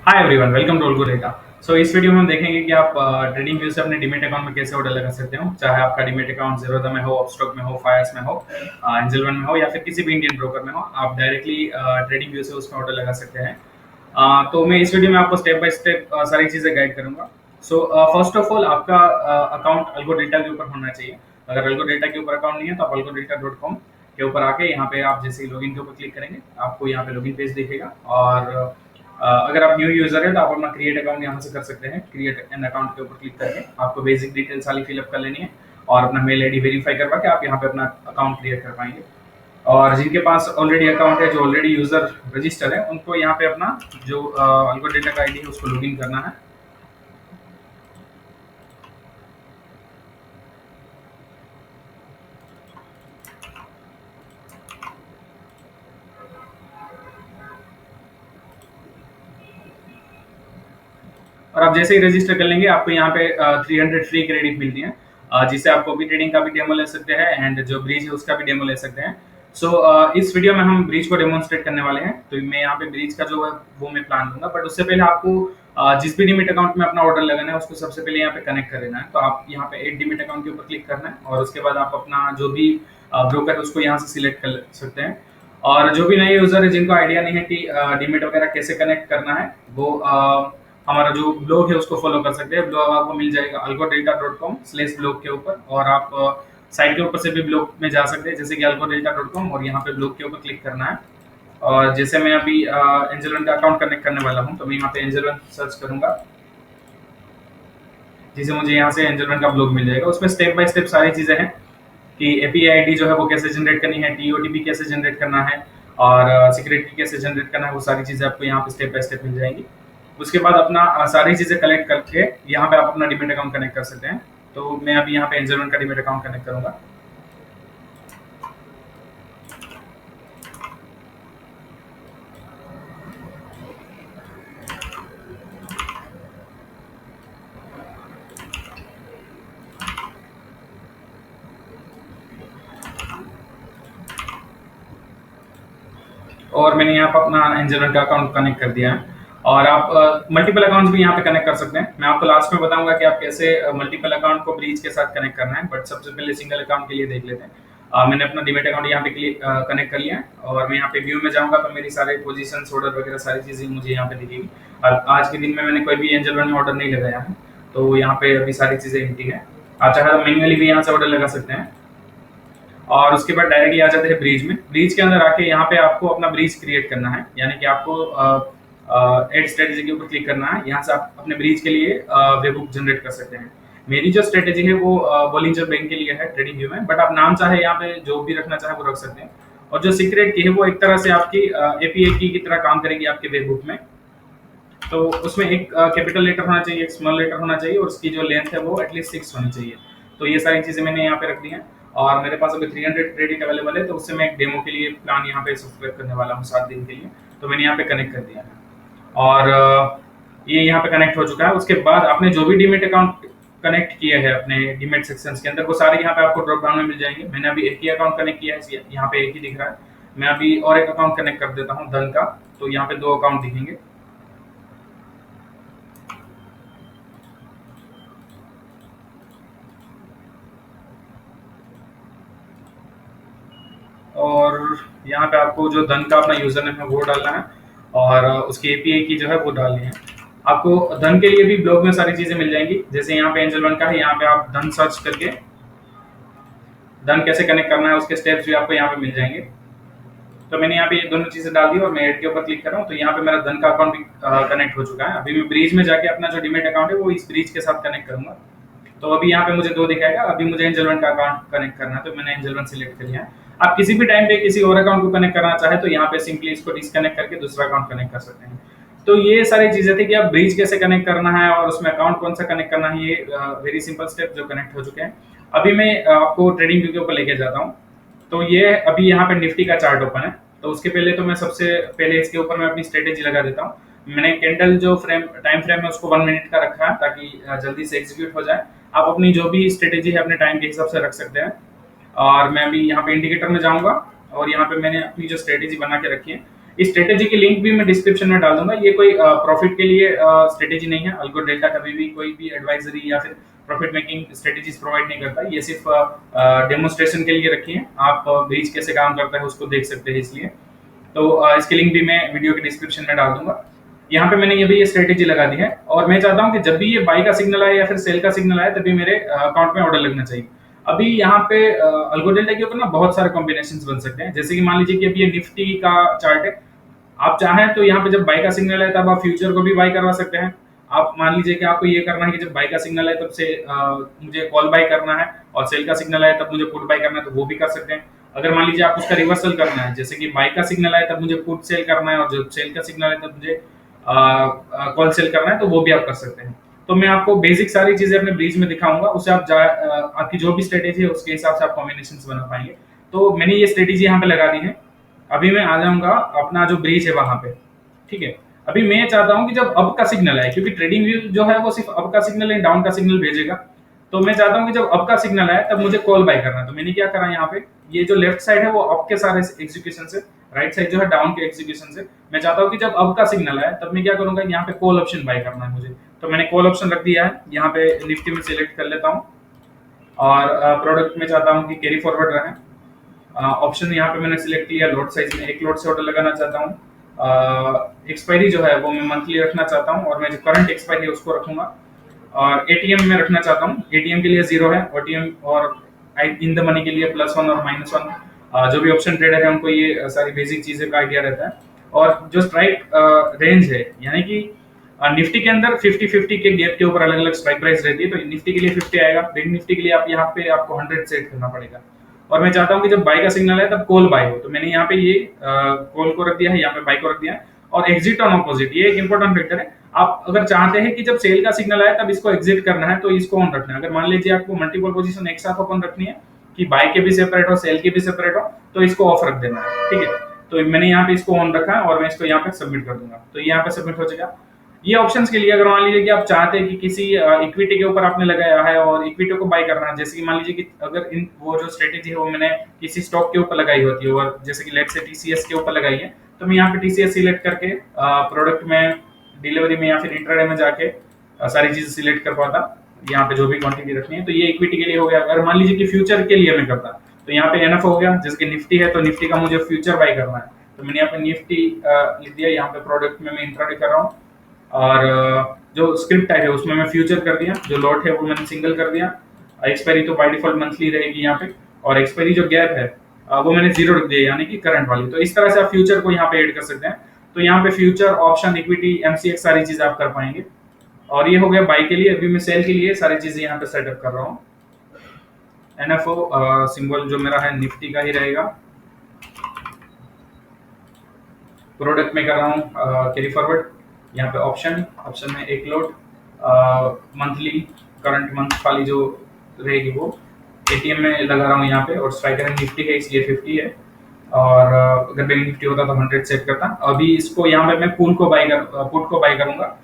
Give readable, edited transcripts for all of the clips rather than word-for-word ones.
Hi everyone, welcome to Algo Data. So इस video में हम देखेंगे कि आप ट्रेडिंग व्यू से अपने डीमेट अकाउंट में कैसे ऑर्डर लगा सकते हो, चाहे आपका डीमेट अकाउंट जीरोधा में हो, अपस्टॉक में हो, फायर्स में हो, एंजल वन में हो या फिर किसी भी इंडियन ब्रोकर में हो। आप डायरेक्टली ट्रेडिंग व्यू से उसमें ऑर्डर लगा सकते हैं। तो मैं इस वीडियो में आपको स्टेप बाय स्टेप सारी चीज़ें गाइड करूंगा। सो फर्स्ट ऑफ ऑल आपका अकाउंट अल्गो डेटा के ऊपर होना चाहिए। अगर अल्गो डेटा के ऊपर अकाउंट नहीं है तो आप algodelta.com के ऊपर आके यहाँ पे आप जैसे ही लॉगिन के ऊपर क्लिक करेंगे आपको यहाँ पे लॉगिन पेज दिखेगा। और अगर आप न्यू यूजर है तो आप अपना क्रिएट अकाउंट यहाँ से कर सकते हैं। क्रिएट एन अकाउंट के ऊपर क्लिक करके आपको बेसिक डिटेल्स सारी फिलअप कर लेनी है और अपना मेल आईडी वेरीफाई करवा के आप यहाँ पे अपना अकाउंट क्रिएट कर पाएंगे। और जिनके पास ऑलरेडी अकाउंट है, जो ऑलरेडी यूजर रजिस्टर है, उनको यहाँ पे अपना जो अल्गो डेटा का आईडी है उसको लॉगिन करना है। और आप जैसे ही रजिस्टर कर लेंगे आपको यहाँ पे 300 फ्री क्रेडिट मिलती है, जिससे आप कॉपी ट्रेडिंग का भी डेमो ले सकते हैं एंड जो ब्रिज है उसका भी डेमो ले सकते हैं। सो इस वीडियो में हम ब्रिज को डेमोन्स्ट्रेट करने वाले हैं, तो मैं यहाँ पे ब्रिज का जो है वो मैं प्लान दूंगा। बट उससे पहले आपको जिस भी डिमिट अकाउंट में अपना ऑर्डर लगाना है उसको सबसे पहले यहाँ पे कनेक्ट कर देना है। तो आप यहाँ पे एड डिमिट अकाउंट के ऊपर क्लिक करना है और उसके बाद आप अपना जो भी ब्रोकर है उसको यहाँ से सिलेक्ट कर सकते हैं। और जो भी नए यूजर है जिनको आइडिया नहीं है कि डिमिट वगैरह कैसे कनेक्ट करना है, वो हमारा जो ब्लॉग है उसको फॉलो कर सकते हैं। ब्लॉग आपको मिल जाएगा algodelta.com/blog के ऊपर, और आप साइट के ऊपर से भी ब्लॉग में जा सकते हैं जैसे कि algodelta.com, और यहाँ पे ब्लॉग के ऊपर क्लिक करना है। और जैसे मैं अभी एंजल वन का अकाउंट कनेक्ट करने वाला हूँ तो मैं यहाँ पे एंजल वन सर्च करूंगा, जिसे मुझे यहाँ से एंजल वन का ब्लॉग मिल जाएगा। उसमें स्टेप बाय स्टेप सारी चीजें हैं कि एपीआई आईडी जो है वो कैसे जनरेट करनी है, टीओटीपी कैसे जनरेट करना है, और सिक्रेट की कैसे जनरेट करना है। वो सारी चीजें आपको यहाँ पे स्टेप बाय स्टेप मिल जाएंगी। उसके बाद अपना सारी चीजें कलेक्ट करके यहाँ पे आप अपना डिमेट अकाउंट कनेक्ट कर सकते हैं। तो मैं अभी यहाँ पे एंजल वन का डिमेट अकाउंट कनेक्ट करूंगा। और मैंने यहाँ पर अपना एंजल वन का अकाउंट कनेक्ट कर दिया है। और आप मल्टीपल अकाउंट्स भी यहाँ पे कनेक्ट कर सकते हैं। मैं आपको लास्ट में बताऊंगा कि आप कैसे मल्टीपल अकाउंट को ब्रीच के साथ कनेक्ट करना है, बट सबसे पहले सिंगल अकाउंट के लिए देख लेते हैं। मैंने अपना डिमेट अकाउंट यहाँ पे कनेक्ट कर लिया है और मैं यहाँ पे व्यू में जाऊंगा तो मेरी सारे पोजीशन ऑर्डर वगैरह सारी चीजें मुझे यहाँ पे दिखेगी। और आज के दिन में मैंने कोई भी एंजल वन में ऑर्डर नहीं लगाया है, तो यहाँ पे अभी सारी चीजें एम्प्टी है। आप चाहे तो मैन्युअली भी यहाँ से ऑर्डर लगा सकते हैं। और उसके बाद डायरेक्टली आ जाते हैं ब्रिज में। ब्रिज के अंदर आके यहाँ पे आपको अपना ब्रिज क्रिएट करना है, यानी कि आपको एड स्ट्रेटेजी के ऊपर क्लिक करना है। यहाँ से आप अपने ब्रिज के लिए वेबहुक जनरेट कर सकते हैं। मेरी जो स्ट्रेटेजी है वो बॉलिंजर बैंक के लिए है ट्रेडिंग व्यू में, बट आप नाम चाहे यहाँ पे जो भी रखना चाहे वो रख सकते हैं। और जो सीक्रेट की है वो एक तरह से आपकी एपीआई की तरह काम करेगी आपके वेबहुक में। तो उसमें एक कैपिटल लेटर होना चाहिए, एक स्मॉल लेटर होना चाहिए, और उसकी जो लेंथ है वो एटलीस्ट 6 होनी चाहिए। तो ये सारी चीजें मैंने यहाँ पे रख दी हैं। और मेरे पास अभी 300 क्रेडिट अवेलेबल है, तो उससे मैं एक डेमो के लिए प्लान यहाँ पे सब्सक्राइब करने वाला हूँ 7 दिन के लिए। तो मैंने यहाँ पे कनेक्ट कर दिया है और ये यहाँ पे कनेक्ट हो चुका है। उसके बाद आपने जो भी डीमेट अकाउंट कनेक्ट किया है अपने डीमेट सेक्शंस के अंदर, वो सारे यहाँ पे आपको ड्रॉप डाउन में मिल जाएंगे। मैंने अभी एक ही अकाउंट कनेक्ट किया है, यहाँ पे एक ही दिख रहा है। मैं अभी और एक अकाउंट कनेक्ट कर देता हूँ धन का, तो यहाँ पे 2 अकाउंट दिखेंगे। और यहाँ पे आपको जो धन का अपना यूजर नेम है वो डालना है, और उसकी एपीआई की जो है वो डालनी है। आपको धन के लिए भी ब्लॉग में सारी चीजें मिल जाएंगी, जैसे यहाँ पे एंजल वन का है, यहाँ पे आप धन सर्च करके धन कैसे कनेक्ट करना है उसके स्टेप्स भी आपको यहाँ पे मिल जाएंगे। तो मैंने यहाँ पे ये दोनों चीजें डाल दी और मैं एड के ऊपर क्लिक कर रहा हूँ, तो यहाँ पे मेरा धन का अकाउंट भी कनेक्ट हो चुका है। अभी मैं ब्रिज में जाके अपना जो डिमेट अकाउंट है वो इस ब्रिज के साथ कनेक्ट करूंगा। तो अभी यहाँ पे मुझे 2 दिखाएगा। अभी मुझे एंजल वन का अकाउंट कनेक्ट करना है, तो मैंने एंजल वन सिलेक्ट कर लिया है। आप किसी भी टाइम पे किसी और अकाउंट को कनेक्ट करना चाहे तो यहाँ पे सिंपली इसको डिस्कनेक्ट करके दूसरा अकाउंट कनेक्ट कर सकते हैं। तो ये सारी चीजें थी कि आप ब्रिज कैसे कनेक्ट करना है और उसमें अकाउंट कौन सा कनेक्ट करना है। ये वेरी सिंपल स्टेप जो कनेक्ट हो चुके हैं। अभी मैं आपको ट्रेडिंग व्यू के ऊपर लेके जाता हूँ। तो ये अभी यहाँ पे निफ्टी का चार्ट ओपन है, तो उसके पहले तो मैं सबसे पहले इसके ऊपर मैं अपनी स्ट्रेटेजी लगा देता हूँ। मैंने कैंडल जो टाइम फ्रेम है उसको 1 मिनट का रखा है ताकि जल्दी से एग्जीक्यूट हो जाए। आप अपनी जो भी स्ट्रेटेजी है अपने टाइम के हिसाब से रख सकते हैं। और मैं अभी यहाँ पे इंडिकेटर में जाऊंगा और यहाँ पे मैंने अपनी जो स्ट्रेटेजी बना के रखी है, इस स्ट्रेटेजी की लिंक भी मैं डिस्क्रिप्शन में डाल दूंगा। ये कोई प्रॉफिट के लिए स्ट्रेटेजी नहीं है। अल्गो डेल्टा कभी भी कोई भी एडवाइजरी या फिर प्रॉफिट मेकिंग स्ट्रेटेजीज प्रोवाइड नहीं करता। ये सिर्फ डेमोन्स्ट्रेशन के लिए रखी है। आप ब्रीज कैसे काम करता है उसको देख सकते हैं इसलिए। तो इसकी लिंक भी मैं वीडियो के डिस्क्रिप्शन में डाल दूंगा। यहाँ पे मैंने ये स्ट्रेटेजी लगा दी है और मैं चाहता हूँ कि जब भी ये बाई का सिग्नल आए या फिर सेल का सिग्नल आए तभी मेरे अकाउंट में ऑर्डर लगना चाहिए। अभी यहाँ पे अल्गो डेल्टा के ऊपर ना बहुत सारे कॉम्बिनेशन बन सकते हैं। जैसे कि मान लीजिए कि अभी ये निफ्टी का चार्ट है। आप चाहें तो यहाँ पे जब बाई का सिग्नल है तब आप फ्यूचर को भी बाई करवा सकते हैं। आप मान लीजिए कि आपको ये करना है कि जब बाई का सिग्नल है तब से मुझे कॉल बाई करना है और सेल का सिग्नल है तब मुझे पुट बाई करना है, तो वो भी कर सकते हैं। अगर मान लीजिए आप उसका रिवर्सल करना है, जैसे कि बाई का सिग्नल है तब मुझे पुट सेल करना है और जब सेल का सिग्नल है तब मुझे कॉल सेल करना है, तो वो भी आप कर सकते हैं। तो मैं आपको बेसिक सारी चीजें अपने ब्रीज में दिखाऊंगा, उससे आप आपकी जो भी स्ट्रेटेजी है उसके हिसाब से आप कॉम्बिनेशन बना पाएंगे। तो मैंने ये स्ट्रेटेजी यहाँ पे लगा दी है। अभी मैं आ जाऊंगा अपना जो ब्रीज है वहां पे। ठीक है, अभी मैं चाहता हूं कि जब अप का सिग्नल आए, क्योंकि ट्रेडिंग व्यू जो है वो सिर्फ अप का सिग्नल है, डाउन का सिग्नल भेजेगा। तो मैं चाहता हूं कि जब अप का सिग्नल आए तब मुझे कॉल बाय करना है। तो मैंने क्या करा यहाँ पे, ये जो लेफ्ट साइड है वो अप के सारे एग्जीक्यूशन से, राइट साइड जो है डाउन के एग्जीक्यूशन से। मैं चाहता हूँ कि जब अप का सिग्नल आए तब मैं क्या करूंगा, यहाँ पे कॉल ऑप्शन बाय करना है मुझे। तो मैंने कॉल ऑप्शन रख दिया है यहाँ पे, निफ्टी में सिलेक्ट कर लेता हूँ और प्रोडक्ट में चाहता हूँ कि कैरी फॉरवर्ड रहे। ऑप्शन यहाँ पे मैंने सिलेक्ट किया लॉट साइज में, एक लॉट से ऑर्डर लगाना चाहता हूँ। एक्सपायरी जो है वो मैं मंथली रखना चाहता हूँ और मैं जो करंट एक्सपायरी है उसको रखूंगा। और एटीएम में रखना चाहता हूँ, एटीएम के लिए 0 है, ओटीएम और इन द मनी के लिए +1 और -1। जो भी ऑप्शन ट्रेडर है उनको ये सारी बेसिक चीजें का आइडिया रहता है। और जो स्ट्राइक रेंज है, यानी कि निफ्टी के अंदर 50-50 के गैप के ऊपर अलग अलग स्ट्राइक प्राइस रहती है। तो निफ्टी के लिए 50 आएगा, बैंक निफ्टी के लिए आप यहाँ पे आपको 100 सेट करना पड़ेगा। और मैं चाहता हूँ कि जब बाय का सिग्नल है तब कॉल बाय हो, तो मैंने यहाँ पे ये कॉल को रख दिया है, यहाँ पे बाय को रख दिया है। और एग्जिट ऑन अपोजिट, ये एक इंपॉर्टेंट फैक्टर है। आप अगर चाहते हैं कि जब सेल का सिग्नल आए तब इसको एग्जिट करना है तो इसको ऑन रखना है। अगर मान लीजिए आपको मल्टीपल पोजीशन एक साथ ओपन रखनी है कि बाय के भी सेपरेट हो सेल के भी सेपरेट हो, तो इसको ऑफ रख देना है। ठीक है, तो मैंने यहाँ पे इसको ऑन रखा है और मैं इसको यहाँ पे सबमिट कर दूंगा, तो यहाँ पे सबमिट हो जाएगा। ये ऑप्शंस के लिए अगर मान लीजिए कि आप चाहते हैं कि किसी इक्विटी के ऊपर आपने लगाया है और इक्विटी को बाय करना है, जैसे कि मान लीजिए कि अगर इन वो जो स्ट्रेटेजी है वो मैंने किसी स्टॉक के ऊपर लगाई होती है और जैसे कि लेट से टीसीएस के ऊपर लगाई है, तो मैं यहाँ पे टीसीएस सिलेक्ट करके प्रोडक्ट में, डिलीवरी में या फिर इंट्राडे में जाके सारी चीजें सिलेक्ट कर पाता, यहाँ पे जो भी क्वांटिटी रखनी है। तो ये इक्विटी के लिए हो गया। अगर मान लीजिए कि फ्यूचर के लिए मैं करता तो यहाँ पे एनएफ हो गया, जैसे कि निफ्टी है तो निफ्टी का मुझे फ्यूचर बाय करना है, तो मैंने यहाँ पे निफ्टी लिख दिया। यहाँ पे प्रोडक्ट में मैं इंट्राडे कर रहा हूँ और जो स्क्रिप्ट टाइप है उसमें मैं फ्यूचर कर दिया, जो लॉट है वो मैंने सिंगल कर दिया। एक्सपायरी तो बाय डिफॉल्ट मंथली रहेगी यहाँ पे, और एक्सपायरी जो गैप है वो मैंने 0 रख दिया, यानी कि करंट वाली। तो इस तरह से आप फ्यूचर को यहाँ पे ऐड कर सकते हैं। तो यहाँ पे फ्यूचर, ऑप्शन, इक्विटी, एमसीएक्स सारी चीजें आप कर पाएंगे। और ये हो गया बाय के लिए। अभी मैं सेल के लिए सारी चीजें यहाँ पे सेटअप कर रहा हूँ। एनएफओ सिंबल जो मेरा है निफ्टी का ही रहेगा। प्रोडक्ट में कर रहा हूँ कैरी फॉरवर्ड, यहाँ पे ऑप्शन में एक लोड, मंथली करंट मंथ वाली जो रहेगी वो एटीएम में लगा रहा हूँ यहाँ पे। और स्ट्राइकर निफ्टी है इसलिए 50 है, और अगर बैंक निफ्टी होता तो 100 सेट करता। अभी इसको यहाँ पे मैं पुट को बाय करूंगा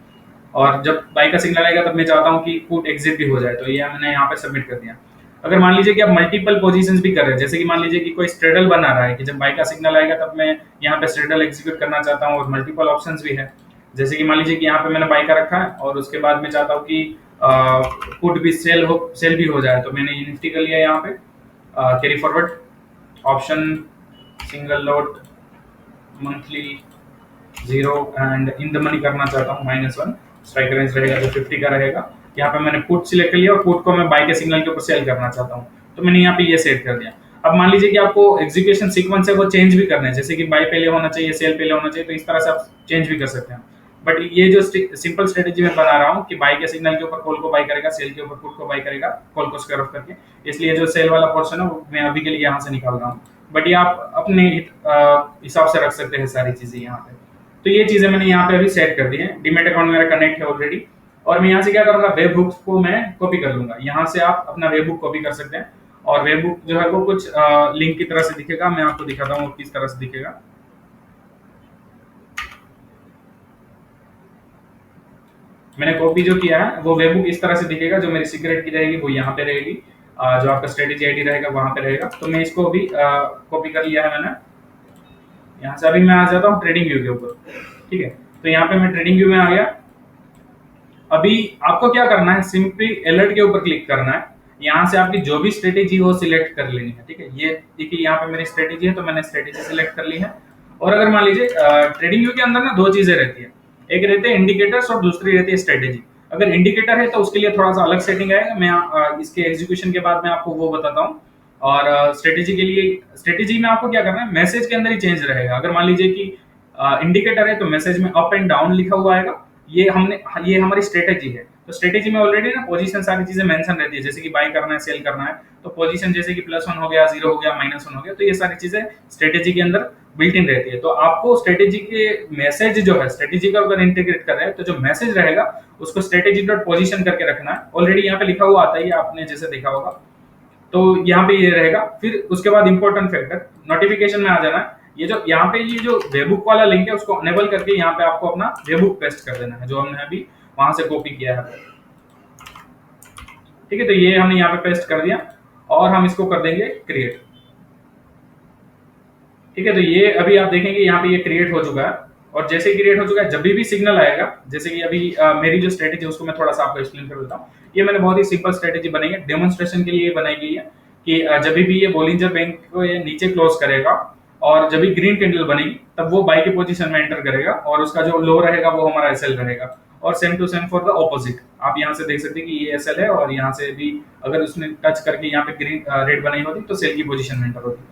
और जब बाय का सिग्नल आएगा तब मैं चाहता हूँ कि पुट एग्जिट भी हो जाए, तो ये मैंने यहाँ पे सबमिट कर दिया। अगर मान लीजिए कि आप मल्टीपल पोजीशंस भी कर रहे हैं, जैसे कि मान लीजिए कि कोई स्ट्रेडल बना रहा है कि जब बाय का सिग्नल आएगा तब मैं यहाँ पे स्ट्रेडल एग्जीक्यूट करना चाहता हूँ, और मल्टीपल ऑप्शंस भी है। जैसे कि मान लीजिए कि यहाँ पे मैंने बाय का रखा है और उसके बाद मैं चाहता हूँ कि पुट भी सेल भी हो जाए, तो मैंने ये निफ्टी कर लिया यहाँ पे carry forward, option, single lot, monthly 0 and in the money करना चाहता हूँ -1। स्ट्राइक रेंज रहेगा जो 50 का रहेगा। यहाँ पे मैंने पुट सिलेक्ट कर लिया और पुट को मैं बाय के सिग्नल के ऊपर सेल करना चाहता हूँ, तो मैंने यहाँ पे ये सेट कर दिया। अब मान लीजिए कि आपको एग्जीक्यूशन सीक्वेंस है वो चेंज भी करना है, जैसे कि बाय पहले होना चाहिए, सेल पहले होना चाहिए, तो इस तरह से आप चेंज भी कर सकते हैं। बट ये जो सिंपल स्ट्रेटेजी मैं बना रहा हूँ कि बाय के सिग्नल के ऊपर कॉल को बाय करेगा, सेल के ऊपर पुट को बाय करेगा, कॉल को स्क्वायर ऑफ करके, इसलिए जो सेल वाला पोर्शन है वो मैं अभी के लिए यहाँ से निकाल रहा हूँ। बट ये आप अपने हिसाब से रख सकते हैं सारी चीजें यहाँ पे। तो ये चीजें मैंने यहाँ पे अभी सेट कर दी है। डीमेट अकाउंट मेरा कनेक्ट है ऑलरेडी, और मैं यहाँ से क्या करूंगा, वेब बुक को मैं कॉपी कर लूंगा। यहाँ से आप अपना वेब बुक कॉपी कर सकते हैं, और वेब बुक जो है वो कुछ लिंक की तरह से दिखेगा। मैं आपको दिखाता हूँ किस तरह से दिखेगा। मैंने कॉपी जो किया है वो वेब बुक इस तरह से दिखेगा। जो मेरी सीक्रेट की रहेगी वो यहाँ पे रहेगी, जो आपका स्ट्रेटेजी आईडी रहेगा वहां पे रहेगा। तो मैं इसको भी कॉपी कर लिया है मैंने। यहाँ से अभी मैं आ जाता हूँ ट्रेडिंग व्यू के ऊपर, ठीक है। तो यहाँ पे मैं ट्रेडिंग व्यू में आ गया। अभी आपको क्या करना है, सिंपली अलर्ट के ऊपर क्लिक करना है। यहाँ से आपकी जो भी स्ट्रेटेजी हो सिलेक्ट कर लेनी है, ठीक है। ये देखिए यहाँ पे मेरी स्ट्रेटेजी है, तो मैंने स्ट्रेटेजी सिलेक्ट कर ली है। और अगर मान लीजिए ट्रेडिंग व्यू के अंदर ना दो चीजें रहती है, एक रहते हैं इंडिकेटर्स और दूसरी रहती है स्ट्रेटेजी। अगर इंडिकेटर है तो उसके लिए थोड़ा सा अलग सेटिंग आएगा, मैं इसके एग्जीक्यूशन के बाद मैं आपको वो बताता हूँ। और स्ट्रेटेजी के लिए, स्ट्रेटेजी में आपको क्या करना है, मैसेज के अंदर ही चेंज रहेगा। अगर मान लीजिए कि इंडिकेटर है तो मैसेज में अप एंड डाउन लिखा हुआ आएगा, ये हमारी स्ट्रेटेजी है। तो स्ट्रेटेजी में ऑलरेडी ना पोजीशन सारी चीजें मेंशन रहती है, जैसे कि बाय करना है, सेल करना है, तो पोजीशन जैसे कि +1 हो गया, 0 हो गया, -1 हो गया, तो ये सारी चीजें स्ट्रेटेजी के अंदर बिल्ट इन रहती है। तो आपको स्ट्रेटेजी के मैसेज जो है, स्ट्रेटेजी का अगर इंटीग्रेट कर रहे हैं तो जो मैसेज रहेगा उसको स्ट्रेटेजी डॉट पोजीशन करके रखना है। ऑलरेडी यहाँ पे लिखा हुआ आता है, आपने जैसे देखा होगा। तो यहाँ पे ये रहेगा। फिर उसके बाद इंपॉर्टेंट फैक्टर नोटिफिकेशन में आ जाना है। ये जो यहाँ पे ये जो वेबुक वाला लिंक है उसको अनेबल करके यहाँ पे आपको अपना वेबुक पेस्ट कर देना है, जो हमने अभी वहां से कॉपी किया है, ठीक है। तो ये हमने यहाँ पे पेस्ट कर दिया और हम इसको कर देंगे क्रिएट, ठीक है। तो ये अभी आप देखेंगे यहाँ पे ये क्रिएट हो चुका है। और जैसे क्रिएट हो चुका है, जब भी सिग्नल आएगा, जैसे कि अभी मेरी जो स्ट्रेटेजी है उसको मैं थोड़ा सा आपको एक्सप्लेन कर देता हूँ। ये मैंने बहुत ही सिंपल स्ट्रेटेजी बनाई है, डेमोन्स्ट्रेशन के लिए बनाई गई है कि जब भी ये बोलिंजर बैंक को ये नीचे क्लोज करेगा और जब भी ग्रीन कैंडल बनेगी तब वो बाई की पोजीशन में एंटर करेगा और उसका जो लो रहेगा वो हमारा एसएल रहेगा। और same to same for the opposite, आप यहाँ से देख सकते हैं कि ये एसएल है और यहाँ से भी अगर उसने टच करके यहाँ पे ग्रीन रेड बनाई होती तो सेल की पोजीशन में एंटर होती।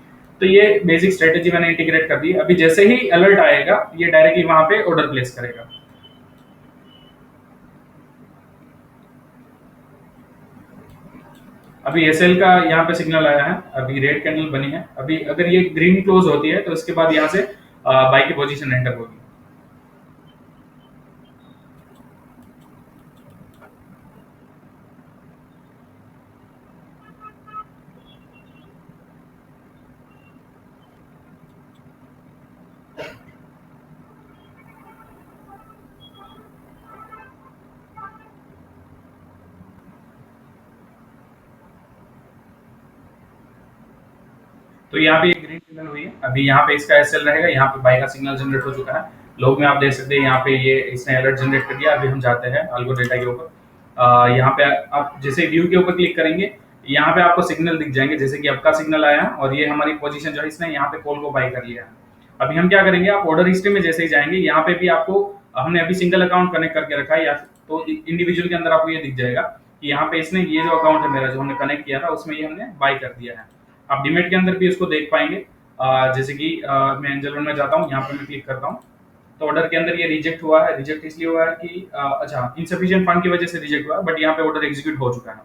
तो ये बेसिक स्ट्रेटेजी मैंने इंटीग्रेट कर दी। अभी जैसे ही अलर्ट आएगा ये डायरेक्टली वहां पे ऑर्डर प्लेस करेगा। अभी एसएल का यहाँ पे सिग्नल आया है, अभी रेड कैंडल बनी है। अभी अगर ये ग्रीन क्लोज होती है तो इसके बाद यहाँ से बाई की पोजीशन एंटर होगी। तो यहाँ पे ग्रीन सिग्नल हुई है, अभी यहाँ पे इसका एसएल रहेगा, यहाँ पे बाई का सिग्नल जनरेट हो चुका है। लोग में आप देख सकते हैं यहाँ पे ये इसने अलर्ट जनरेट कर दिया। अभी हम जाते हैं अल्गो डेटा के ऊपर। यहाँ पे आप जैसे व्यू के ऊपर क्लिक करेंगे, यहाँ पे आपको सिग्नल दिख जाएंगे, जैसे कि आपका सिग्नल आया है और ये हमारी पोजीशन जो है इसने यहाँ पे कॉल को बाई कर लिया है। अभी हम क्या करेंगे, आप ऑर्डर हिस्ट्री में जैसे ही जाएंगे, यहाँ पे भी आपको हमने अभी सिंगल अकाउंट कनेक्ट करके रखा है, या तो इंडिविजुअल के अंदर आपको ये दिख जाएगा कि यहाँ पे इसने ये जो अकाउंट है मेरा जो हमने कनेक्ट किया था उसमें ये हमने बाई कर दिया है। आप डिमेट के अंदर भी उसको देख पाएंगे। जैसे कि मैं एंजल वन में जाता हूँ, यहाँ पे मैं क्लिक करता हूँ तो ऑर्डर के अंदर ये रिजेक्ट हुआ है। रिजेक्ट इसलिए हुआ है कि अच्छा इनसफिशिएंट फंड की वजह से रिजेक्ट हुआ है, बट यहाँ पे ऑर्डर एग्जीक्यूट हो चुका है।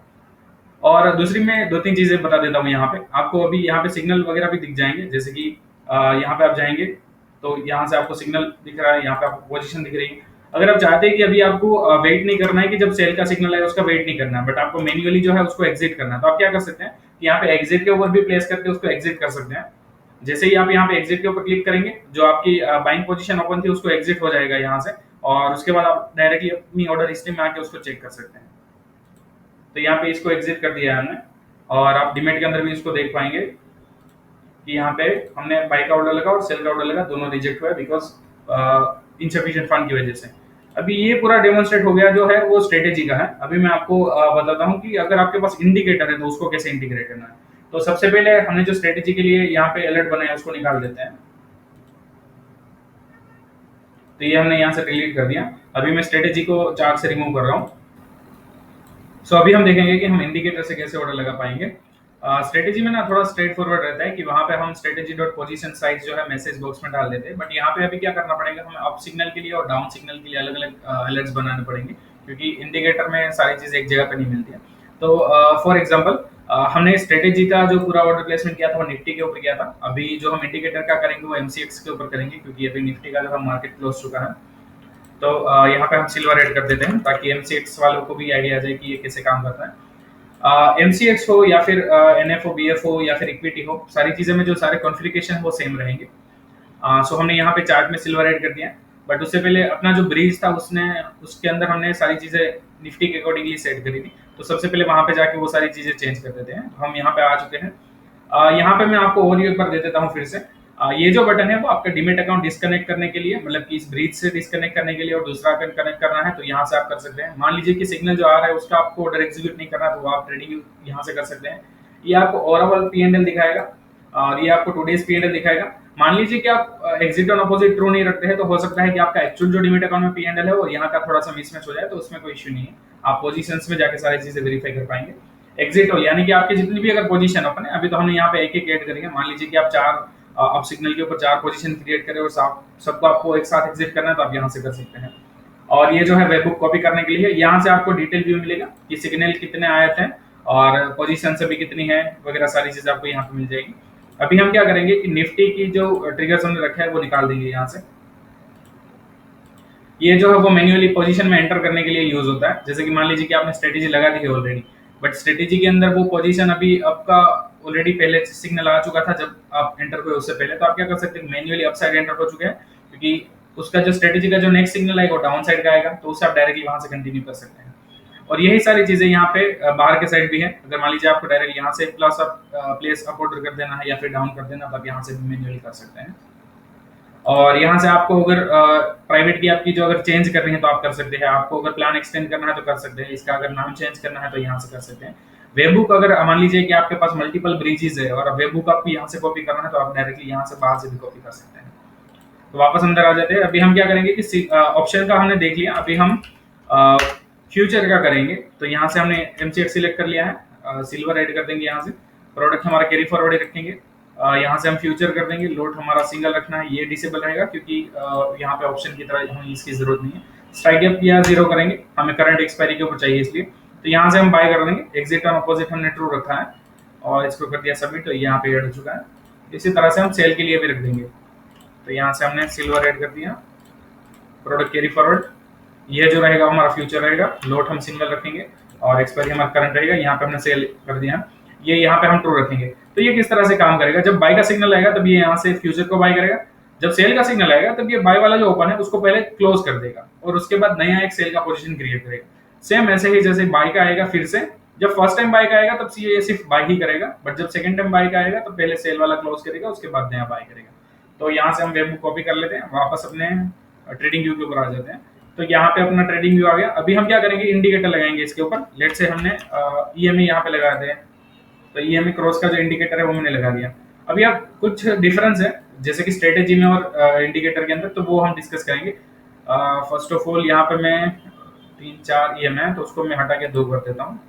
और दूसरी मैं दो तीन चीजें बता देता हूँ यहाँ पे आपको। अभी यहाँ पे सिग्नल वगैरह भी दिख जाएंगे, जैसे कि यहाँ पे आप जाएंगे तो यहाँ से आपको सिग्नल दिख रहा है, यहाँ पे आपको पोजीशन दिख रही है। अगर आप चाहते हैं कि अभी आपको वेट नहीं करना है कि जब सेल का सिग्नल आए उसका वेट नहीं करना है, बट आपको मैन्युअली जो है उसको एग्जिट करना है, तो आप क्या कर सकते हैं कि यहाँ पे एग्जिट के ऊपर भी प्लेस करके उसको एग्जिट कर सकते हैं। जैसे ही आप यहाँ पे एग्जिट के ऊपर क्लिक करेंगे, जो आपकी बाइंग पोजीशन ओपन थी उसको एग्जिट हो जाएगा यहाँ से, और उसके बाद आप डायरेक्टली अपनी ऑर्डर हिस्ट्री में आके उसको चेक कर सकते हैं। तो यहाँ पे इसको एग्जिट कर दिया है हमने। और आप डिमेट के अंदर भी इसको देख पाएंगे कि यहाँ पे हमने बाई का ऑर्डर लगा और सेल का ऑर्डर लगा, दोनों रिजेक्ट हुआ बिकॉज इनसफिशिएंट फंड की वजह से। अभी ये पूरा डेमोन्स्ट्रेट हो गया जो है वो स्ट्रेटेजी का है। अभी मैं आपको बताता हूँ कि अगर आपके पास इंडिकेटर है तो उसको कैसे इंटीग्रेट करना है। तो सबसे पहले हमने जो स्ट्रेटेजी के लिए यहाँ पे अलर्ट बनाया उसको निकाल देते हैं। तो ये हमने यहाँ से डिलीट कर दिया। अभी मैं स्ट्रेटेजी को चार्ट से रिमूव कर रहा हूँ। सो अभी हम देखेंगे कि हम इंडिकेटर से कैसे ऑर्डर लगा पाएंगे। स्ट्रेटेजी में ना थोड़ा स्ट्रेट फॉरवर्ड रहता है कि वहां पे हम स्ट्रेटेजी डॉट पोजीशन साइज जो है मैसेज बॉक्स में डाल देते हैं, बट यहाँ पे अभी क्या करना पड़ेगा, हमें अप सिग्नल के लिए और डाउन सिग्नल के लिए अलग अलग अलर्ट्स बनाने पड़ेंगे, क्योंकि इंडिकेटर में सारी चीजें एक जगह पे नहीं मिलती है। तो फॉर एग्जाम्पल हमने स्ट्रेटेजी का जो पूरा ऑर्डर प्लेसमेंट किया था वो निफ्टी के ऊपर किया था। अभी जो हम इंडिकेटर का करेंगे वो एमसीएक्स के ऊपर करेंगे, क्योंकि अभी निफ्टी का जो है मार्केट क्लोज चुका है। तो यहाँ पे हम सिल्वर ऐड कर देते हैं ताकि एमसीएक्स वालों को भी आइडिया आ जाए कि ये कैसे काम करता है। एमसीएक्स हो या फिर एनएफ बीएफ हो या फिर इक्विटी हो, सारी चीजें में जो सारे कॉन्फ़िगरेशन है वो सेम रहेंगे। सो हमने यहाँ पे चार्ट में सिल्वर ऐड कर दिया, बट उससे पहले अपना जो ब्रीज था उसके अंदर हमने सारी चीजें निफ्टी के अकॉर्डिंगली सेट करी थी। तो सबसे पहले वहां पे जाके वो सारी चीजें चेंज कर देते हैं। हम यहाँ पे आ चुके हैं। यहाँ पे मैं आपको और एक बार दे देता हूँ फिर से। ये जो बटन है वो आपका डीमेट अकाउंट डिस्कनेक्ट करने के लिए, मतलब कि इस ब्रीज से डिस्कनेक्ट करने के लिए और दूसरा अकाउंट कनेक्ट करना है तो यहाँ से आप कर सकते हैं। मान लीजिए कि सिग्नल जो आ रहा है उसका आपको ऑर्डर एग्जीक्यूट नहीं करना, तो आप ट्रेडिंग यहाँ से कर सकते हैं। ये आपको ओवरऑल P&L दिखाएगा और ये आपको टुडेज P&L दिखाएगा। मान लीजिए कि आप एग्जिट ऑन अपोजिट ट्रू नहीं रखते हैं, तो हो सकता है कि आपका एक्चुअल जो डीमेट अकाउंट में P&L है वो यहाँ का थोड़ा सा मिसमैच हो जाए, तो उसमें कोई इश्यू नहीं है। आप पोजीशंस में जाके सारी चीजें वेरीफाई कर पाएंगे। एग्जिट हो यानी कि आपकी जितनी भी अगर पोजीशन अपन है, अभी तो हमने यहाँ पे एक एक ऐड करेंगे। मान लीजिए कि आप आप सिग्नल के ऊपर 4 पोजीशन क्रिएट करें और सबको आपको एक साथ एग्जिट करना है, तो आप यहाँ से कर सकते हैं। और ये जो है वेबबुक कॉपी करने के लिए, यहाँ से आपको डिटेल व्यू मिलेगा कि सिग्नल कितने आए थे और पोजीशन अभी कितनी है वगैरह, सारी चीजें आपको यहाँ पे मिल जाएगी। अभी हम क्या करेंगे कि निफ्टी की जो ट्रिगर्स हमने रखा है वो निकाल देंगे यहाँ से। ये जो है वो मैन्युअली पोजीशन में एंटर करने के लिए यूज होता है। जैसे कि मान लीजिए कि आपने स्ट्रेटेजी लगा दी है ऑलरेडी, बट स्ट्रेटेजी के अंदर वो पोजीशन अभी आपका ऑलरेडी पहले सिग्नल आ चुका था जब आप एंटर हुए उससे पहले, तो आप क्या कर सकते हैं, मैन्युअली अप साइड एंटर हो चुके हैं, क्योंकि उसका जो स्ट्रेटेजी का जो नेक्स्ट सिग्नल आएगा वो डाउन साइड का आएगा, तो उससे आप डायरेक्टली वहां से कंटिन्यू कर सकते हैं। और यही सारी चीजें यहाँ पे बाहर के साइड भी है। अगर मान लीजिए आपको डायरेक्ट यहाँ से प्लस प्लेस अप ऑर्डर कर देना है या फिर डाउन कर देना, तो आप यहाँ से मैन्युअली कर सकते हैं। और यहाँ से आपको अगर प्राइवेट की आपकी जो अगर चेंज करनी है तो आप कर सकते हैं। आपको अगर प्लान एक्सटेंड करना है तो कर सकते हैं। इसका अगर नाम चेंज करना है तो यहाँ से कर सकते हैं। वेबबुक अगर मान लीजिए कि आपके पास मल्टीपल ब्रिजेस है और वेबबुक आपको यहाँ से कॉपी करना है, तो आप डायरेक्टली यहाँ से बाहर से भी कॉपी कर सकते हैं। तो वापस अंदर आ जाते हैं। अभी हम क्या करेंगे कि ऑप्शन का हमने देख लिया, अभी हम फ्यूचर का करेंगे। तो यहाँ से हमने MCX सिलेक्ट कर लिया है, सिल्वर ऐड कर देंगे। यहाँ से प्रोडक्ट हमारा कैरी फॉरवर्ड रखेंगे, यहाँ से हम फ्यूचर कर देंगे। लोड हमारा सिंगल रखना है, ये डिसेबल रहेगा क्योंकि यहाँ पे ऑप्शन की तरह हमें इसकी जरूरत नहीं है। स्ट्राइक अप किया 0 करेंगे, हमें करंट एक्सपायरी के ऊपर चाहिए इसलिए, तो यहाँ से हम बाय कर देंगे। एग्जिट ऑन अपोजिट हमने ट्रू रखा है और इसको कर दिया सबमिट, तो यहाँ पे ऐड हो चुका है। इसी तरह से हम सेल के लिए भी रख देंगे, तो यहाँ से हमने सिल्वर ऐड कर दिया, प्रोडक्ट कैरी फॉरवर्ड, ये जो रहेगा हमारा फ्यूचर रहेगा। लोड हम सिंगल रखेंगे और एक्सपायरी हमारा करंट रहेगा। यहाँ पे हमने सेल कर दिया, ये यहाँ पे हम ट्रू रखेंगे। तो ये किस तरह से काम करेगा, जब बाय का सिग्नल आएगा तब ये यहाँ से फ्यूचर को बाय करेगा, जब सेल का सिग्नल आएगा तब ये बाय वाला जो ओपन है उसको पहले क्लोज कर देगा और उसके बाद नया एक सेल का पोजीशन क्रिएट करेगा। सेम ऐसे ही जैसे बाय का आएगा, फिर से जब फर्स्ट टाइम बाय का आएगा तब ये सिर्फ बाय ही करेगा, बट जब सेकंड टाइम बाय का आएगा तो पहले सेल वाला क्लोज करेगा, उसके बाद नया बाय करेगा। तो यहाँ से हम वेबबुक कॉपी कर लेते हैं, वापस अपने ट्रेडिंग व्यू के ऊपर आ जाते हैं। तो यहाँ पे अपना ट्रेडिंग व्यू आ गया। अभी हम क्या करेंगे, इंडिकेटर लगाएंगे इसके ऊपर। लेट से हमने EMA यहाँ पे लगा दिया, तो EMA क्रॉस का जो इंडिकेटर है वो मैंने लगा दिया। अभी आप कुछ डिफरेंस है जैसे कि स्ट्रेटेजी में और इंडिकेटर के अंदर, तो वो हम डिस्कस करेंगे। फर्स्ट ऑफ ऑल यहाँ पे मैं 3-4 EMA है तो उसको मैं हटा के 2 कर देता हूँ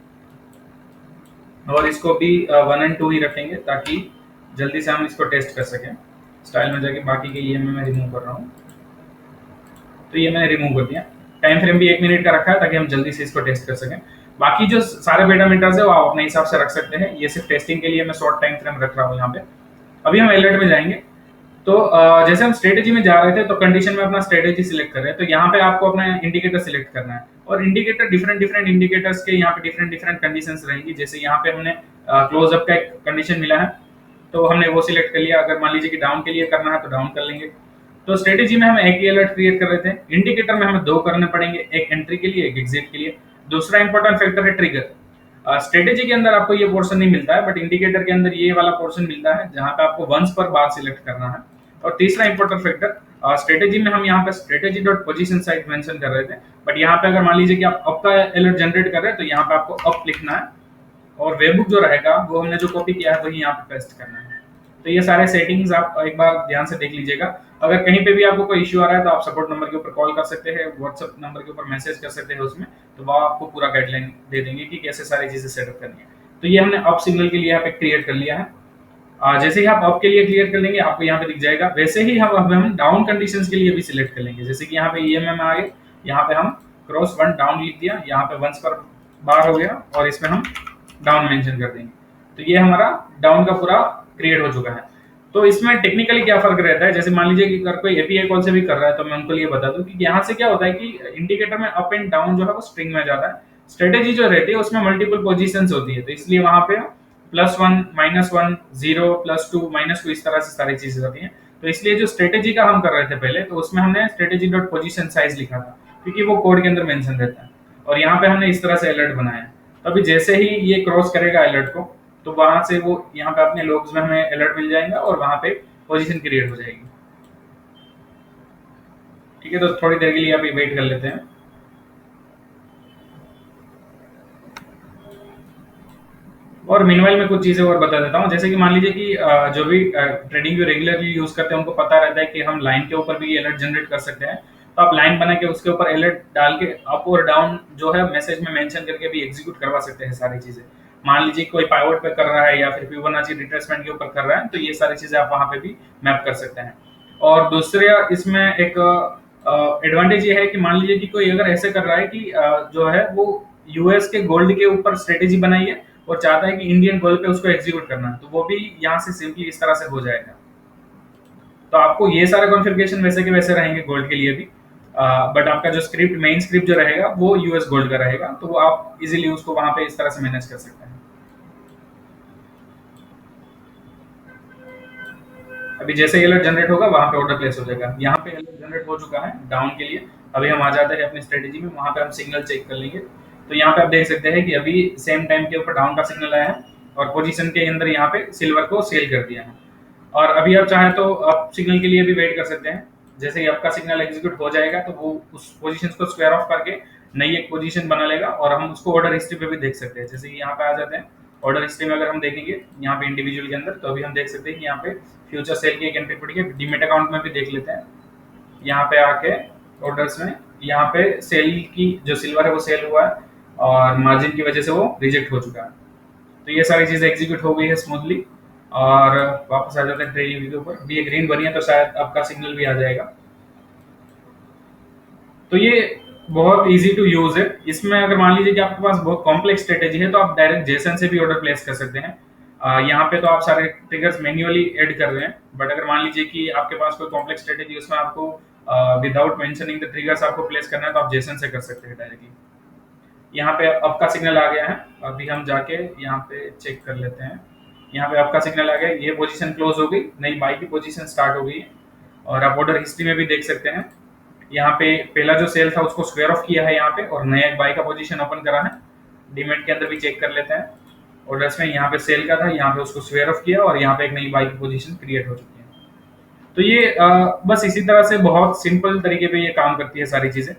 और इसको भी 1 और 2 ही रखेंगे ताकि जल्दी से हम इसको टेस्ट कर सकें। स्टाइल में जाके बाकी के EMA मैं रिमूव कर रहा हूँ, तो ये मैंने रिमूव कर दिया। टाइम फ्रेम भी 1 मिनट का रखा है ताकि हम जल्दी से इसको टेस्ट कर सकें। बाकी जो सारे बेटा मीटर्स है वो आप अपने हिसाब से रख सकते हैं, ये सिर्फ टेस्टिंग के लिए मैं शॉर्ट टाइम फ्रेम रख रहा हूँ यहाँ पे। अभी हम अलर्ट में जाएंगे, तो जैसे हम स्ट्रेटेजी में जा रहे थे तो कंडीशन में अपना स्ट्रेटेजी सिलेक्ट कर रहे हैं, तो यहाँ पे आपको अपना इंडिकेटर सिलेक्ट करना है और इंडिकेटर डिफरेंट इंडिकेटर्स के यहाँ पे डिफरेंट कंडीशंस रहेंगी। जैसे यहाँ पे हमने क्लोज अप का एक कंडीशन मिला है तो हमने वो सिलेक्ट कर लिया। अगर मान लीजिए कि डाउन के लिए करना है तो डाउन कर लेंगे। तो स्ट्रेटेजी में हम एक ही अलर्ट क्रिएट कर रहे थे, इंडिकेटर में हमें 2 करने पड़ेंगे, एक एंट्री के लिए एक एग्जिट के लिए। दूसरा इंपॉर्टेंट फैक्टर है ट्रिगर। स्ट्रेटेजी के अंदर आपको ये पोर्शन नहीं मिलता है, बट इंडिकेटर के अंदर ये वाला पोर्शन मिलता है जहां पे आपको वंस पर बार सिलेक्ट करना है। और तीसरा इंपॉर्टेंट फैक्टर, स्ट्रेटेजी में हम यहाँ पे strategy dot position site mention कर रहे थे, बट यहाँ पे अगर मान लीजिए कि आप अप का अलर्ट जनरेट कर रहे हैं तो यहाँ पे आपको अप लिखना है और वेबबुक जो रहेगा वो हमने जो कॉपी किया है वही यहाँ पे पेस्ट करना है। तो ये सारे सेटिंग्स आप एक बार ध्यान से देख लीजिएगा। अगर कहीं पे भी आपको कोई इश्यू आ रहा है तो आप सपोर्ट नंबर के ऊपर कॉल कर सकते हैं, व्हाट्सएप नंबर के ऊपर मैसेज कर सकते हैं उसमें, तो वो आपको पूरा गाइडलाइन दे देंगे कि कैसे सारी चीजें सेटअप करनी है। तो ये हमने अप सिग्नल के लिए यहाँ पे क्रिएट कर लिया है। जैसे ही आप अप के लिए क्लियर कर लेंगे आपको यहाँ पे दिख जाएगा, वैसे ही हम डाउन कंडीशंस के लिए भी सिलेक्ट कर लेंगे। जैसे कि यहाँ पे EMA में आ गए, यहाँ पे हम क्रॉस 1 डाउन लिख दिया, यहाँ पे वंस पर बार हो गया और इसमें हम डाउन मेंशन कर देंगे। तो ये हमारा डाउन का पूरा क्रिएट हो चुका है। तो इसमें टेक्निकली क्या फर्क रहता है, जैसे मान लीजिए कि अगर कोई API कॉल से भी कर रहा है तो मैं उनको ये बता दूं कि यहाँ से क्या होता है कि इंडिकेटर में अप एंड डाउन जो है वो स्ट्रिंग में जाता है। स्ट्रेटेजी जो रहती है उसमें मल्टीपल पोजीशंस होती है, तो इसलिए वहां पे +1 -1 0 +2 -2 इस तरह से सारी चीजें होती हैं। तो इसलिए जो स्ट्रेटेजी का हम कर रहे थे पहले, तो उसमें हमने स्ट्रेटेजी डॉट पोजीशन साइज लिखा था क्योंकि वो कोड के अंदर मेंशन रहता है, और यहाँ पे हमने इस तरह से अलर्ट बनाया। तो अभी जैसे ही ये क्रॉस करेगा अलर्ट को, तो वहां से वो यहाँ पे अपने लॉग्स में हमें अलर्ट मिल जाएगा और वहां पे पोजीशन क्रिएट हो जाएगी। ठीक है, तो थोड़ी देर के लिए आप ये वेट कर लेते हैं। और मीनवाइल में कुछ चीजें और बता देता हूँ, जैसे कि मान लीजिए कि जो भी ट्रेडिंग जो रेगुलरली यूज करते हैं उनको पता रहता है कि हम लाइन के ऊपर भी अलर्ट जनरेट कर सकते हैं। तो आप लाइन बना के उसके ऊपर अलर्ट डाल के अप और डाउन जो है मैसेज में मेंशन करके भी एग्जीक्यूट करवा सकते हैं सारी चीजें। मान लीजिए कोई पाइवट पे कर रहा है या फिर फिबोनाची रिट्रेसमेंट के ऊपर कर रहा है, तो ये सारी चीजें आप वहां पे भी मैप कर सकते हैं। और दूसरे इसमें एक एडवांटेज ये है कि मान लीजिए कि कोई अगर ऐसे कर रहा है कि जो है वो यूएस के गोल्ड के ऊपर स्ट्रेटेजी बनाई है और चाहता है कि इंडियन गोल्ड पे उसको एग्जीक्यूट करना है, तो वो भी यहाँ से सिंपली इस तरह से हो जाएगा। तो आपको ये सारे कॉन्फ़िगरेशन वैसे के वैसे रहेंगे गोल्ड के लिए भी, बट आपका जो स्क्रिप्ट मेन स्क्रिप्ट जो रहेगा वो यूएस गोल्ड का रहेगा, तो वो आप इजीली उसको वहां पे इस तरह से मैनेज कर सकते हैं। अभी जैसे ही अलर्ट जनरेट होगा वहां पे ऑर्डर प्लेस हो जाएगा। यहाँ पे अलर्ट जनरेट हो चुका है डाउन के लिए। अभी हम आ जाते हैं अपनी स्ट्रेटेजी में, वहां पे हम सिग्नल चेक कर लेंगे। तो यहाँ पे आप देख सकते हैं कि अभी सेम टाइम के ऊपर डाउन का सिग्नल आया है और पोजीशन के अंदर यहाँ पे सिल्वर को सेल कर दिया है। और अभी आप चाहें तो अप सिग्नल के लिए भी वेट कर सकते हैं। जैसे ही आपका सिग्नल एग्जीक्यूट हो जाएगा तो वो उस पोजीशन को स्क्वायर ऑफ करके नई एक पोजीशन बना लेगा और हम उसको ऑर्डर हिस्ट्री पे भी देख सकते हैं। जैसे कि यहाँ पे आ जाते हैं ऑर्डर हिस्ट्री में, अगर हम देखेंगे यहाँ पे इंडिविजुअल के अंदर, तो अभी हम देख सकते हैं कि यहाँ पे फ्यूचर सेल की एक एंट्री पड़ी है। डीमेट अकाउंट में भी देख लेते हैं। यहाँ पे आके ऑर्डर्स में यहाँ पे सेल की जो सिल्वर है वो सेल हुआ है और मार्जिन की वजह से वो रिजेक्ट हो चुका है। तो ये सारी चीजें एग्जीक्यूट हो गई है स्मूथली। और वापस आ जाते हैं ट्रेडिंग व्यू के ऊपर। अभी ये ग्रीन बनी है तो शायद आपका सिग्नल भी आ जाएगा। तो ये बहुत इजी टू यूज है। इसमें अगर मान लीजिए कि आपके पास बहुत कॉम्प्लेक्स स्ट्रेटेजी है तो आप डायरेक्ट जेसन से भी ऑर्डर प्लेस कर सकते हैं। यहाँ पे तो आप सारे ट्रिगर्स मैन्युअली ऐड कर रहे हैं, बट अगर मान लीजिए कि आपके पास कोई कॉम्प्लेक्स स्ट्रेटेजी उसमें आपको विदाउट मेंशनिंग द ट्रिगर्स आपको प्लेस करना है तो आप जेसन से कर सकते हैं डायरेक्टली। यहाँ पे अप का सिग्नल आ गया है। अभी हम जाके यहाँ पे चेक कर लेते हैं। यहाँ पे अप का सिग्नल आ गया, ये पोजीशन क्लोज हो गई, नई बाई की पोजीशन स्टार्ट हो गई है। और आप ऑर्डर हिस्ट्री में भी देख सकते हैं, यहाँ पे पहला जो सेल था उसको स्क्वायर ऑफ किया है यहाँ पे और नया एक बाई का पोजीशन ओपन करा है। डीमेट के अंदर भी चेक कर लेते हैं ऑर्डर्स में, यहाँ पे सेल का था, यहाँ पे उसको स्क्वायर ऑफ किया और यहाँ पे एक नई बाई की पोजीशन क्रिएट हो चुकी है। तो ये बस इसी तरह से बहुत सिंपल तरीके पे ये काम करती है सारी चीजें।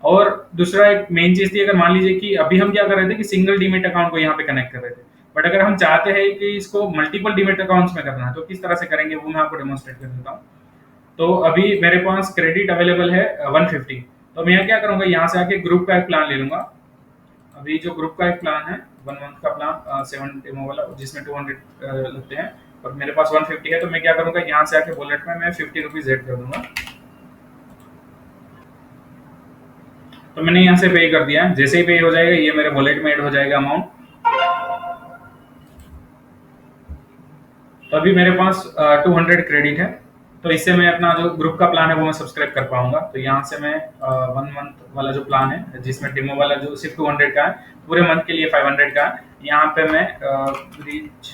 और दूसरा एक मेन चीज थी, अगर मान लीजिए कि अभी हम क्या कर रहे थे कि सिंगल डीमेट अकाउंट को यहाँ पे कनेक्ट कर रहे थे, बट अगर हम चाहते हैं कि इसको मल्टीपल डीमेट अकाउंट्स में करना है तो किस तरह से करेंगे वो मैं आपको डेमोन्स्ट्रेट कर देता हूँ। तो अभी मेरे पास क्रेडिट अवेलेबल है 150। तो मैं क्या करूंगा, यहाँ से आके ग्रुप का एक प्लान ले लूंगा। अभी जो ग्रुप का एक प्लान है 1 मंथ का प्लान 7 डेमो वाला, जिसमें 200 लगते हैं और मेरे पास 150 है, तो मैं क्या करूंगा यहाँ से आके वॉलेट में मैं 50 रुपीज ऐड कर दूंगा। तो मैंने यहाँ से पे कर दिया है। जैसे ही पे हो जाएगा ये मेरे वॉलेट में ऐड हो जाएगा अमाउंट। तो अभी मेरे पास 200 क्रेडिट है, तो इससे मैं अपना जो ग्रुप का प्लान है वो मैं सब्सक्राइब कर पाऊंगा। तो यहाँ से मैं 1 मंथ वाला जो प्लान है जिसमें डेमो वाला जो सिर्फ 200 का है, पूरे मंथ के लिए 500 का है, यहाँ पे मैं ब्रीच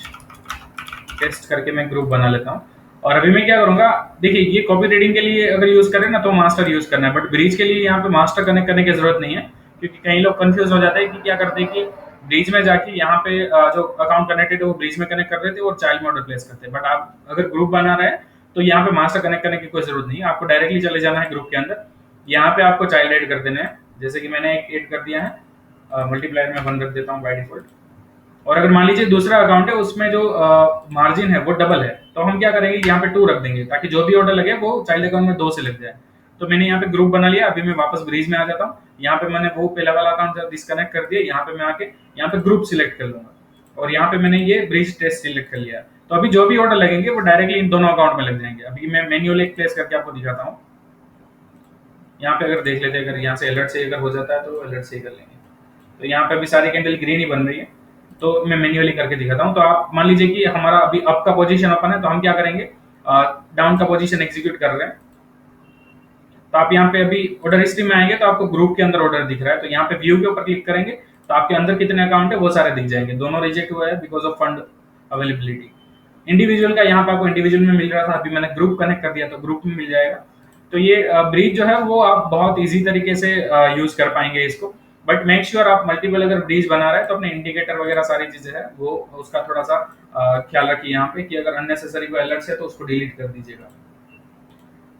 टेस्ट करके मैं ग्रुप बना लेता हूँ। और अभी मैं क्या करूंगा, देखिए ये कॉपी ट्रेडिंग के लिए अगर यूज करें ना तो मास्टर यूज करना है, बट ब्रीच के लिए यहाँ पे मास्टर कनेक्ट करने की जरूरत नहीं है, क्योंकि कई लोग कंफ्यूज हो जाते हैं कि क्या करते हैं कि ब्रीच में जाके यहाँ पे जो अकाउंट कनेक्टेड है वो ब्रीच में कनेक्ट कर रहे थे और चाइल्ड में ऑर्डर प्लेस करते हैं। बट आप अगर ग्रुप बना रहे हैं तो यहाँ पे मास्टर कनेक्ट करने की कोई जरूरत नहीं है, आपको डायरेक्टली चले जाना है ग्रुप के अंदर। यहाँ पे आपको चाइल्ड ऐड कर देना है, जैसे कि मैंने एक ऐड कर दिया है, मल्टीप्लायर में 1 रख देता हूँ बाय डिफॉल्ट। और अगर मान लीजिए दूसरा अकाउंट है उसमें जो मार्जिन है वो डबल है, तो हम क्या करेंगे यहाँ पे 2 रख देंगे ताकि जो भी ऑर्डर लगे वो चाइल्ड अकाउंट में 2 से लग जाए। तो मैंने यहाँ पे ग्रुप बना लिया। अभी मैं वापस ब्रीज में आ जाता हूँ। यहाँ पे मैंने वो पहला वाला अकाउंट डिस्कनेक्ट कर दिया, यहाँ पे मैं आके यहाँ पे ग्रुप सिलेक्ट कर लूंगा और यहाँ पे मैंने ये ब्रीज टेस्ट सिलेक्ट कर लिया। तो अभी जो भी ऑर्डर लगेंगे वो डायरेक्टली इन दोनों अकाउंट में लग जाएंगे। अभी मैं मैन्युअली प्लेस करके आपको दिखाता हूँ। यहाँ पे अगर देख लेते हैं, अगर यहाँ से अलर्ट से अगर हो जाता है तो अलर्ट से ही कर लेंगे। तो यहाँ पे अभी सारी कैंडल ग्रीन ही बन रही है, तो मैं मैन्युअली करके दिखाता हूँ। तो आप मान लीजिए कि हमारा अभी अप का पोजीशन ओपन है, तो हम क्या करेंगे, डाउन का पोजीशन एग्जीक्यूट कर रहे हैं। तो आप यहाँ पे अभी ऑर्डर हिस्ट्री में आएंगे तो आपको ग्रुप के अंदर ऑर्डर दिख रहा है, तो यहाँ पे व्यू के ऊपर क्लिक करेंगे तो आपके अंदर कितने अकाउंट है वो सारे दिख जाएंगे। दोनों रिजेक्ट हुआ है because of fund availability. Individual का यहाँ पे आपको इंडिविजुअल में मिल रहा था, अभी मैंने ग्रुप कनेक्ट कर दिया तो ग्रुप में मिल जाएगा। तो ये ब्रीज जो है वो आप बहुत इजी तरीके से यूज कर पाएंगे इसको। बट मेक श्योर आप मल्टीपल अगर ब्रिज बना रहे हैं तो अपने इंडिकेटर वगैरह सारी चीजें हैं वो उसका थोड़ा सा ख्याल रखिए यहाँ पे कि अगर अननेसेसरी कोई अलर्ट है तो उसको डिलीट कर दीजिएगा।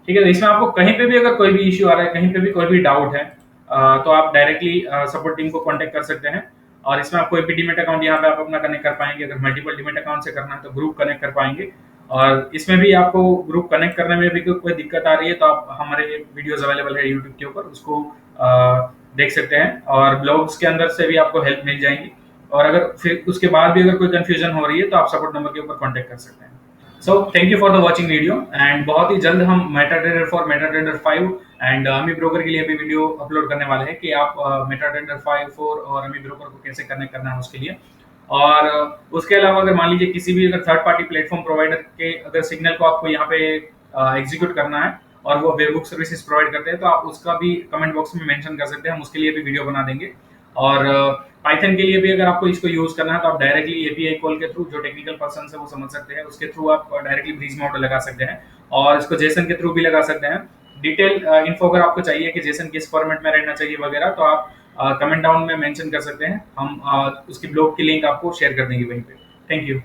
ठीक है, तो इसमें आपको कहीं पे भी अगर कोई भी इश्यू आ रहा है, कहीं पे भी कोई भी डाउट है, तो आप डायरेक्टली सपोर्ट टीम को कांटेक्ट कर सकते हैं। और इसमें आप कोई भी डीमेट अकाउंट यहाँ पे आप अपना कनेक्ट कर पाएंगे। अगर मल्टीपल डीमेट अकाउंट से करना है तो ग्रुप कनेक्ट कर पाएंगे। और इसमें भी आपको ग्रुप कनेक्ट करने में भी कोई दिक्कत आ रही है तो आप हमारे वीडियोस अवेलेबल है यूट्यूब के ऊपर, उसको देख सकते हैं। और ब्लॉग्स के अंदर से भी आपको हेल्प मिल जाएगी। और अगर फिर उसके बाद भी अगर कोई कंफ्यूजन हो रही है तो आप सपोर्ट नंबर के ऊपर कांटेक्ट कर सकते हैं। So thank you for the watching video and बहुत ही जल्द हम मेटाट्रेडर फॉर मेटाट्रेडर 5 एंड अमी ब्रोकर के लिए भी वीडियो अपलोड करने वाले हैं कि आप मेटाट्रेडर 5 4 और अमी ब्रोकर को कैसे कनेक्ट करना है उसके लिए। और उसके अलावा अगर मान लीजिए किसी भी अगर थर्ड पार्टी प्लेटफॉर्म प्रोवाइडर के अगर सिग्नल को आपको यहाँ पे एग्जीक्यूट करना है और वो वेबबुक सर्विसेज प्रोवाइड करते हैं तो आप उसका भी कमेंट बॉक्स में मेंशन कर सकते हैं, हम उसके लिए भी वीडियो बना देंगे। और पाइथन के लिए भी अगर आपको इसको यूज करना है तो आप डायरेक्टली एपीआई कॉल के थ्रू, जो टेक्निकल पर्सन है वो समझ सकते हैं, उसके थ्रू आप डायरेक्टली ब्रीज मॉडल लगा सकते हैं और इसको जेसन के थ्रू भी लगा सकते हैं। डिटेल इन्फो अगर आपको चाहिए कि जेसन किस फॉर्मेट में रहना चाहिए वगैरह तो आप कमेंट डाउन में मेंशन कर सकते हैं, हम उसकी ब्लॉग की लिंक आपको शेयर कर देंगे वहीं पे। Thank you.